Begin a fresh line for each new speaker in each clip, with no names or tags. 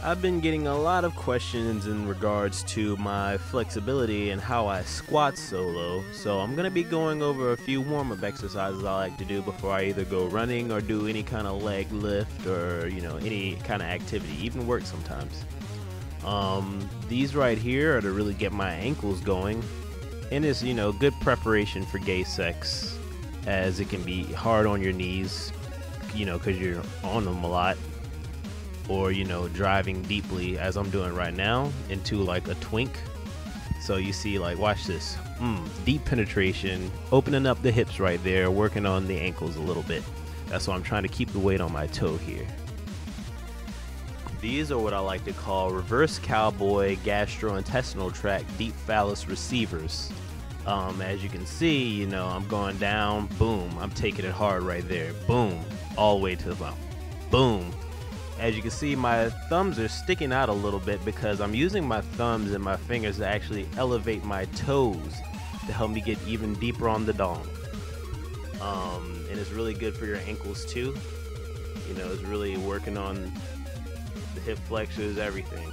I've been getting a lot of questions in regards to my flexibility and how I squat solo, so I'm going to be going over a few warm-up exercises I like to do before I either go running or do any kind of leg lift or, any kind of activity, even work sometimes. These right here are to really get my ankles going, and it's, good preparation for gay sex, as it can be hard on your knees, because you're on them a lot. Or driving deeply, as I'm doing right now, into like a twink. So you see, like, watch this, deep penetration, opening up the hips right there, working on the ankles a little bit. That's why I'm trying to keep the weight on my toe here. These are what I like to call reverse cowboy gastrointestinal tract deep phallus receivers. As you can see, I'm going down, boom, I'm taking it hard right there, boom, all the way to the bottom, boom. As you can see, my thumbs are sticking out a little bit because I'm using my thumbs and my fingers to actually elevate my toes to help me get even deeper on the dong. And it's really good for your ankles too. It's really working on the hip flexors, everything.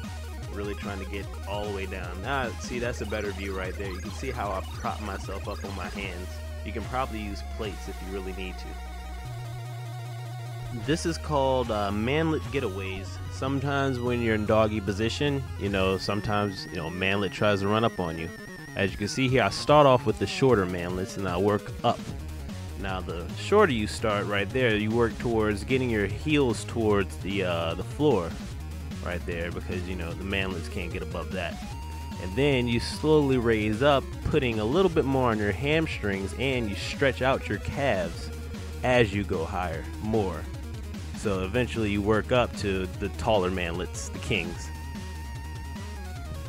Really trying to get all the way down. Now, see, that's a better view right there. You can see how I prop myself up on my hands. You can probably use plates if you really need to. This is called Manlet getaways. Sometimes when you're in doggy position, sometimes, Manlet tries to run up on you. As you can see here, I start off with the shorter manlets and I work up. Now, the shorter you start right there, you work towards getting your heels towards the floor right there, because, the manlets can't get above that. And then you slowly raise up, putting a little bit more on your hamstrings, and you stretch out your calves as you go higher, more. So eventually you work up to the taller manlets, the kings.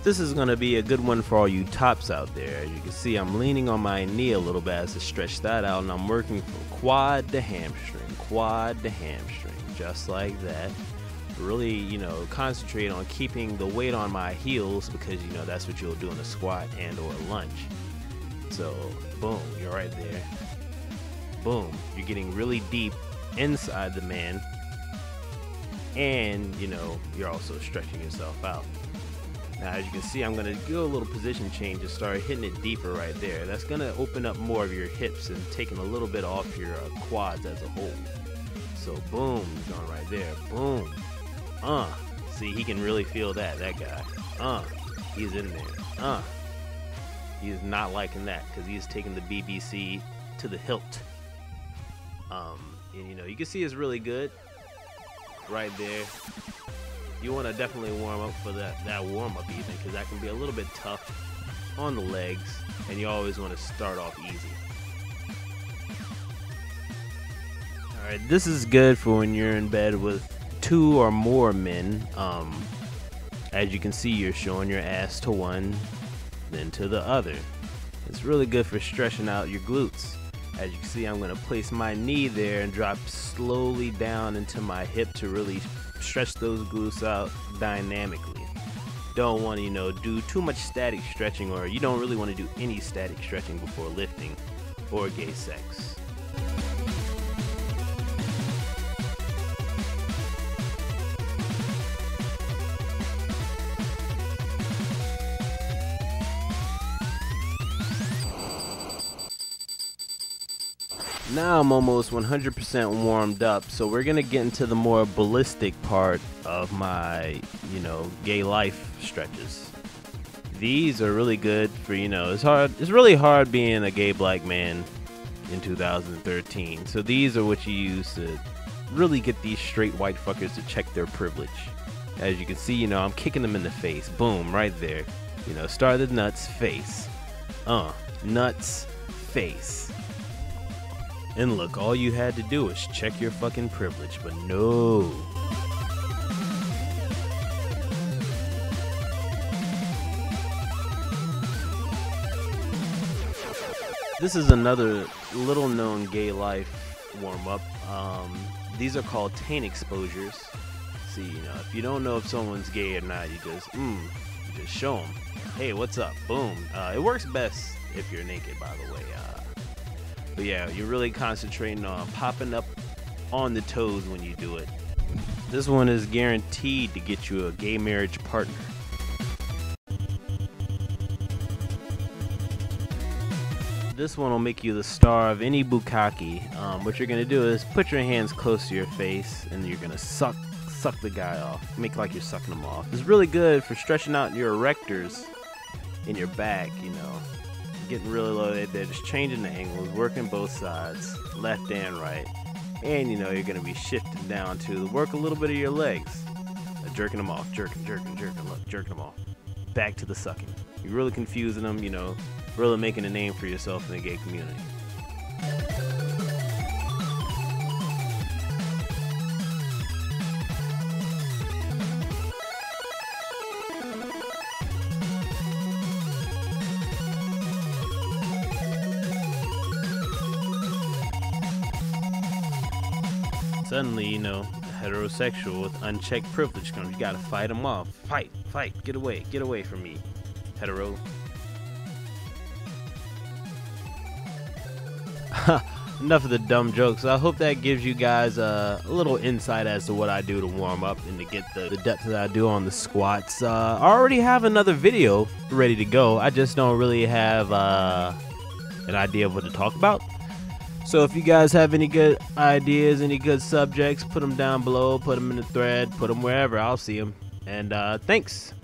This is going to be a good one for all you tops out there. As you can see, I'm leaning on my knee a little bit as to stretch that out, and I'm working from quad to hamstring, just like that. Really, concentrate on keeping the weight on my heels, because, that's what you'll do in a squat and or a lunge. So, boom, you're right there. Boom, you're getting really deep inside the man, and you're also stretching yourself out. Now, as you can see, I'm going to do a little position change and start hitting it deeper right there. That's going to open up more of your hips and taking a little bit off your quads as a whole. So boom, going right there, boom. See, he can really feel that guy. He's in there. He is not liking that, because he's taking the BBC to the hilt. And you can see it's really good right there. You want to definitely warm up for that warm up even, because that can be a little bit tough on the legs, and you always want to start off easy. Alright, this is good for when you're in bed with 2 or more men. As you can see, you're showing your ass to one, then to the other. It's really good for stretching out your glutes. As you can see, I'm going to place my knee there and drop slowly down into my hip to really stretch those glutes out dynamically. Don't want to, do too much static stretching, or you don't really want to do any static stretching before lifting or gay sex. Now I'm almost 100% warmed up, so we're gonna get into the more ballistic part of my, gay life stretches. These are really good for, it's really hard being a gay black man in 2013. So these are what you use to really get these straight white fuckers to check their privilege. As you can see, I'm kicking them in the face. Boom, right there. Start the nuts, face. Nuts, face. And look, all you had to do was check your fucking privilege, but no. This is another little known gay life warm-up. These are called taint exposures. See, if you don't know if someone's gay or not, you just show them. Hey, what's up? Boom. It works best if you're naked, by the way. But yeah, you're really concentrating on popping up on the toes when you do it. This one is guaranteed to get you a gay marriage partner. This one will make you the star of any bukkake. What you're gonna do is put your hands close to your face and you're gonna suck the guy off. Make like you're sucking him off. It's really good for stretching out your erectors in your back, you know. Getting really low there, just changing the angles, working both sides, left and right. And you know, you're gonna be shifting down to work a little bit of your legs. Jerking them off, jerking, look, jerking them off. Back to the sucking. You're really confusing them, you know, really making a name for yourself in the gay community. Suddenly, you know, heterosexual with unchecked privilege comes. You gotta fight them off. Fight, get away from me, hetero. Enough of the dumb jokes. I hope that gives you guys a little insight as to what I do to warm up and to get the depth that I do on the squats. I already have another video ready to go. I just don't really have an idea of what to talk about. So if you guys have any good ideas, any good subjects, put them down below, put them in the thread, put them wherever. I'll see them. And thanks.